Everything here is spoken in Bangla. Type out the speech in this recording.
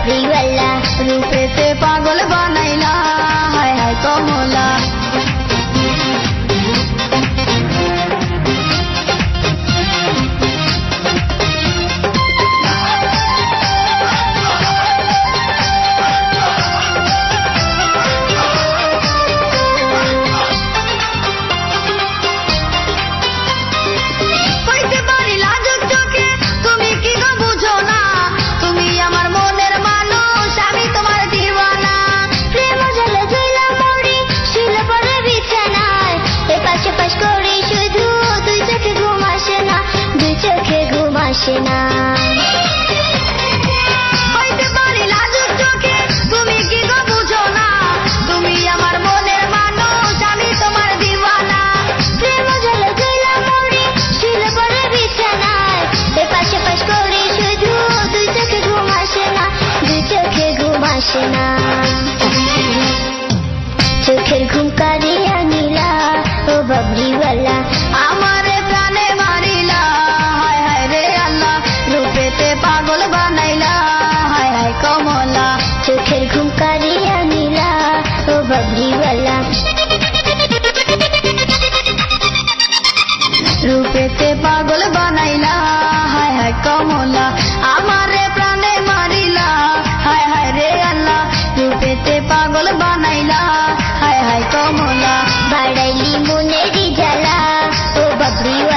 বাবরিওয়ালা রূপেতে পাগল বানাইলা হায় হায় কমলা আসেনা হইতে পারি লাজুক চোখে তুমি কি গো বুঝো না তুমি আমার মনের মানুষ আমি তোমার দিওয়ানা প্রেম জলে জইলা মরি শিল পরে বিছানায় এপাশে পাশ করি শুধু দুই চোখে ঘুম আসে না দুই চোখে ঘুম আসে না চোখের ঘুম কারিয়া নিলা ও বাবরিওয়ালা আমারে প্রাণে মারিলা হায় হায় রে আল্লাহ রূপেতে পাগল বানাইলা হায় হায় কমলা চোখের ঘুম কারিয়া নিলা ও বাবরিওয়ালা রূপেতে পাগল বানাইলা হায় হায় কমলা আমারে প্রাণে মারিলা হায় হায় রে আল্লাহ রূপেতে পাগল বানাইলা হায় হায় কমলা বাড়াইলি মনেরই জ্বালা ও বাবরিওয়ালা